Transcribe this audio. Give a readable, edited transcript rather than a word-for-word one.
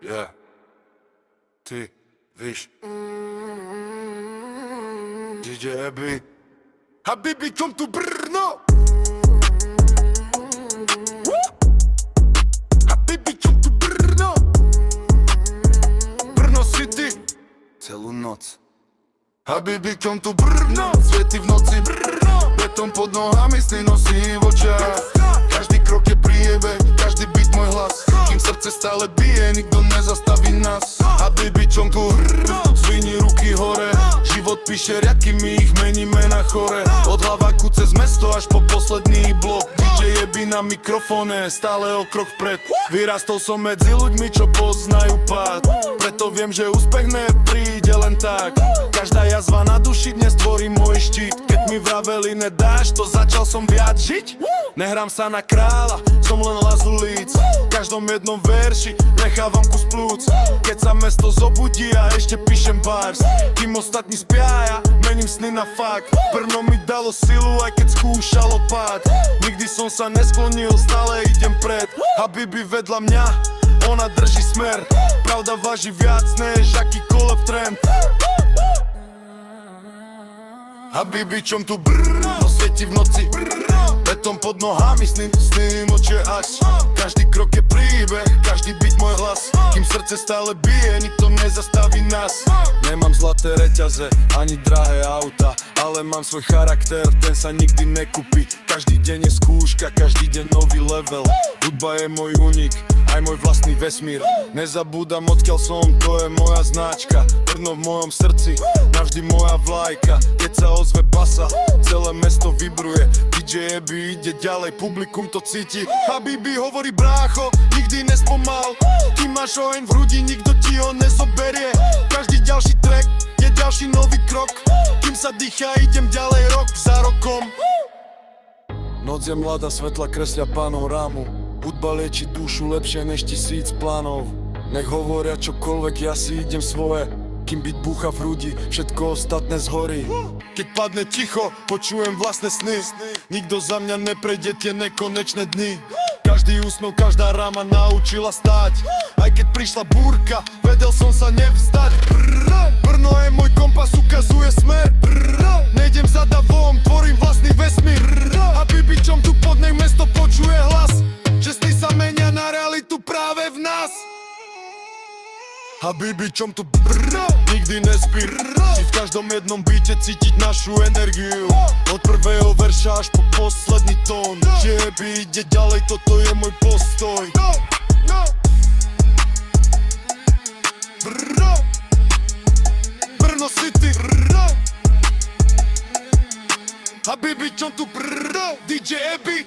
Yeah. Ty, víš. DJ Abby. Habibi, come to Brno. Habibi, come to Brno. Brno City. Celú noc. Habibi, come to Brno. Svieti v noci. Beton pod nohami, sny nosím v očiach. Každý krok je priebeh, každý beat môj hlas. Kým srdce stále bije, nikto nezastaví nás. Habibi, come to Brno. Zvini ruky hore. Život píše riadky, my ich meníme na chore. Od Hlavaku cez mesto až po posledný blok. DJ Abby na mikrofóne, stále o krok vpred. Vyrastol som medzi ľuďmi, čo poznajú pád. Preto viem, že úspech nepríde len tak. Každá jazva na duši dnes tvorí môj štít. Keď mi vraveli nedáš, to začal som viac žiť. Nehrám sa na kráľa, som len lazulíc. V každom jednom verši nechávam kus plúc. Keď sa mesto zobudí a ešte píšem bars. Kým ostatní spia, ja mením sny na fakt. Brno mi dalo silu, aj keď skúšalo pád. Nikdy som sa nesklonil, stále idem pred. Habibi vedľa mňa, ona drží smer. Pravda váži viac než akýkoľvek trend. Habibi, čom tu Brno, svieti v noci. Beton pod nohami, sny močie až. Každý krok je príbeh, každý beat môj hlas. Kým srdce stále bije, nikto nezastaví nás. Nemám zlaté reťaze, ani drahé auta, ale mám svoj charakter, ten sa nikdy nekúpi. Každý deň je skúška, každý deň nový level. Hudba je môj únik, aj môj vlastný vesmír. Nezabúdam odkiaľ som, to je moja značka. Brno v mojom srdci, navždy moja vlajka. Keď sa ozve basa, celé mesto vibruje. DJ Abby ide ďalej, publikum to cíti. Habibi hovorí brácho, nikdy nespomal. Ty máš oheň v hrudi, nikto ti ho nezoberie. Každý ďalší track je ďalší nový krok. Kým sa dýcha, idem ďalej rok za rokom. Noc je mladá, svetla kreslia panorámu. Hudba lieči dušu lepšie než 1000 plánov. Nech hovoria čokoľvek, ja si idem svoje. Kým byt búcha v hrudi, všetko ostatné zhorí. Keď padne ticho, počujem vlastné sny. Nikto za mňa neprejde tie nekonečné dny. Každý úsmev, každá ráma naučila stáť. Aj keď prišla búrka, vedel som sa nevzdať. Brno je môj kompas, ukazuje smer. Nejdem za davom, tvorím vlastný vesmír. Habibi, čom tu pod nej mesto počuje hlas. Že sny sa menia na realitu práve v nás. Habibi, čom tu Brno, nikdy nespí. Si v každom jednom beate cítiť našu energiu. Od prvého verša až po posledný tón. Že Abby ide ďalej, toto je môj postoj. Brno, Brno City. Habibi, čom tu Brno, DJ Abby.